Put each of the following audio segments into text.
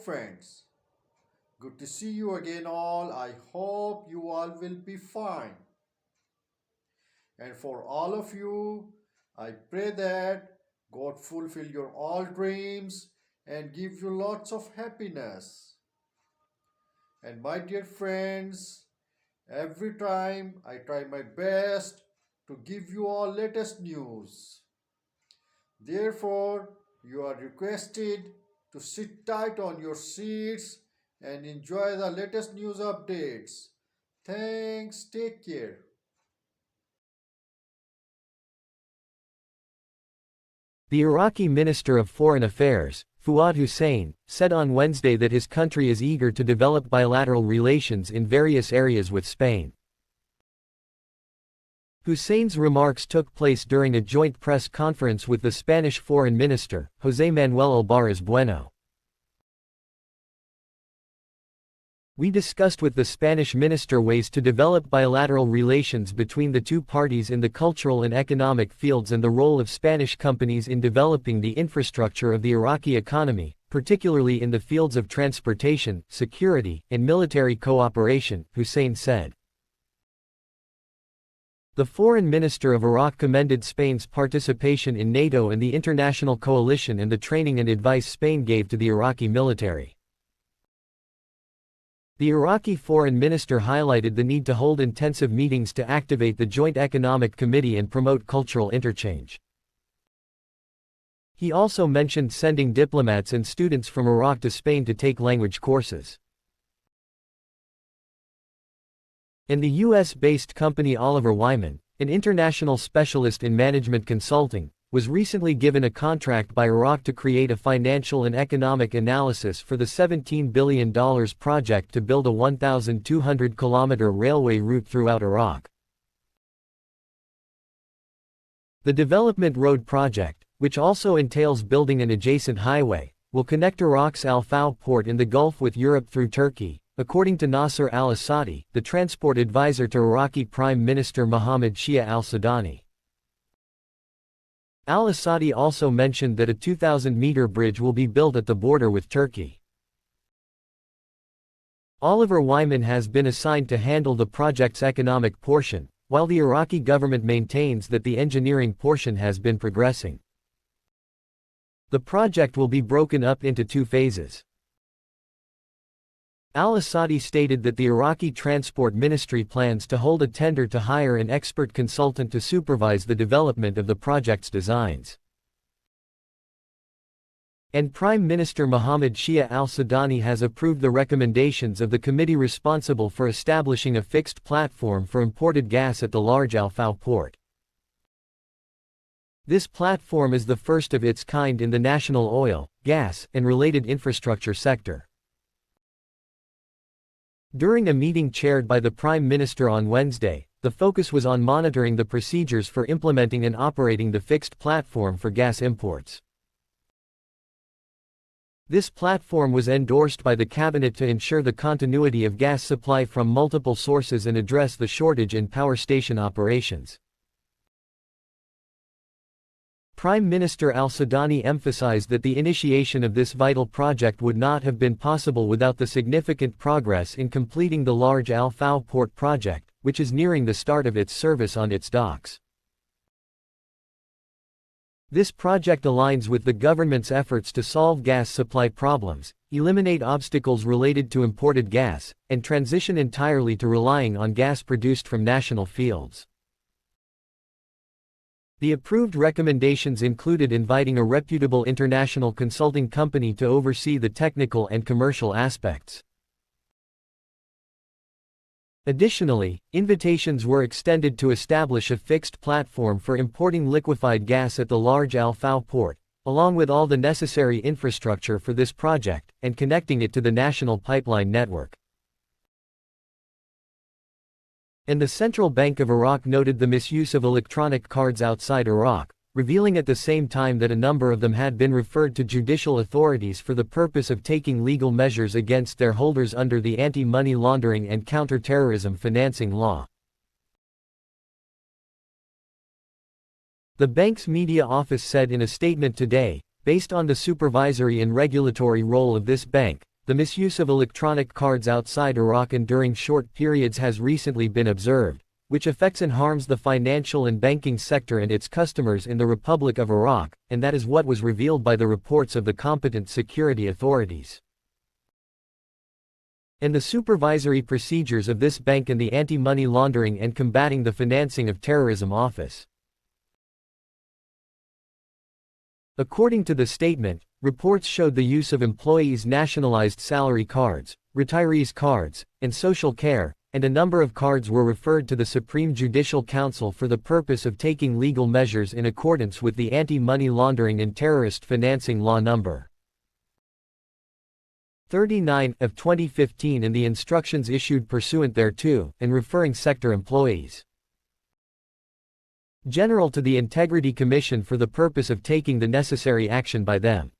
friends. Good to see you again, all. I hope you all will be fine. And for all of you, I pray that God fulfill your all dreams and give you lots of happiness. And my dear friends, every time I try my best to give you all latest news. Therefore, you are requested to sit tight on your seats and enjoy the latest news updates. Thanks, take care. The Iraqi Minister of Foreign Affairs, Fuad Hussein, said on Wednesday that his country is eager to develop bilateral relations in various areas with Spain. Hussein's remarks took place during a joint press conference with the Spanish Foreign Minister, José Manuel Albares Bueno. We discussed with the Spanish minister ways to develop bilateral relations between the two parties in the cultural and economic fields and the role of Spanish companies in developing the infrastructure of the Iraqi economy, particularly in the fields of transportation, security, and military cooperation, Hussein said. The foreign minister of Iraq commended Spain's participation in NATO and the international coalition and the training and advice Spain gave to the Iraqi military. The Iraqi foreign minister highlighted the need to hold intensive meetings to activate the Joint Economic Committee and promote cultural interchange. He also mentioned sending diplomats and students from Iraq to Spain to take language courses. And the US-based company Oliver Wyman, an international specialist in management consulting, was recently given a contract by Iraq to create a financial and economic analysis for the $17 billion project to build a 1,200-kilometer railway route throughout Iraq. The Development Road project, which also entails building an adjacent highway, will connect Iraq's Al Faw port in the Gulf with Europe through Turkey, according to Nasser al-Assadi, the transport advisor to Iraqi Prime Minister Mohammed Shia al-Sudani. Al-Assadi also mentioned that a 2,000-meter bridge will be built at the border with Turkey. Oliver Wyman has been assigned to handle the project's economic portion, while the Iraqi government maintains that the engineering portion has been progressing. The project will be broken up into two phases. Al-Assadi stated that the Iraqi Transport Ministry plans to hold a tender to hire an expert consultant to supervise the development of the project's designs. And Prime Minister Mohammed Shia al-Sudani has approved the recommendations of the committee responsible for establishing a fixed platform for imported gas at the large Al Faw port. This platform is the first of its kind in the national oil, gas, and related infrastructure sector. During a meeting chaired by the Prime Minister on Wednesday, the focus was on monitoring the procedures for implementing and operating the fixed platform for gas imports. This platform was endorsed by the cabinet to ensure the continuity of gas supply from multiple sources and address the shortage in power station operations. Prime Minister al-Sudani emphasized that the initiation of this vital project would not have been possible without the significant progress in completing the large Al Faw port project, which is nearing the start of its service on its docks. This project aligns with the government's efforts to solve gas supply problems, eliminate obstacles related to imported gas, and transition entirely to relying on gas produced from national fields. The approved recommendations included inviting a reputable international consulting company to oversee the technical and commercial aspects. Additionally, invitations were extended to establish a fixed platform for importing liquefied gas at the large Al Faw port, along with all the necessary infrastructure for this project, and connecting it to the national pipeline network. And the Central Bank of Iraq noted the misuse of electronic cards outside Iraq, revealing at the same time that a number of them had been referred to judicial authorities for the purpose of taking legal measures against their holders under the Anti-Money Laundering and Counter-Terrorism Financing Law. The bank's media office said in a statement today, based on the supervisory and regulatory role of this bank, the misuse of electronic cards outside Iraq and during short periods has recently been observed, which affects and harms the financial and banking sector and its customers in the Republic of Iraq, and that is what was revealed by the reports of the competent security authorities. And the supervisory procedures of this bank and the Anti-Money Laundering and Combating the Financing of Terrorism Office. According to the statement, reports showed the use of employees' nationalized salary cards, retirees' cards, and social care, and a number of cards were referred to the Supreme Judicial Council for the purpose of taking legal measures in accordance with the Anti-Money Laundering and Terrorist Financing Law No. 39 of 2015 and the instructions issued pursuant thereto, and referring sector employees general to the Integrity Commission for the purpose of taking the necessary action by them.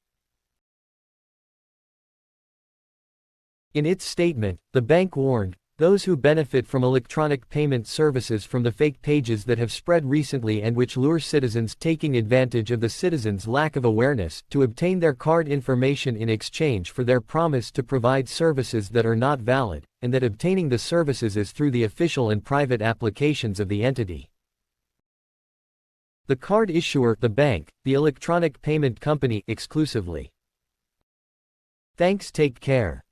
In its statement, the bank warned, those who benefit from electronic payment services from the fake pages that have spread recently and which lure citizens taking advantage of the citizens' lack of awareness to obtain their card information in exchange for their promise to provide services that are not valid, and that obtaining the services is through the official and private applications of the entity. The card issuer, the bank, the electronic payment company, exclusively. Thanks, take care.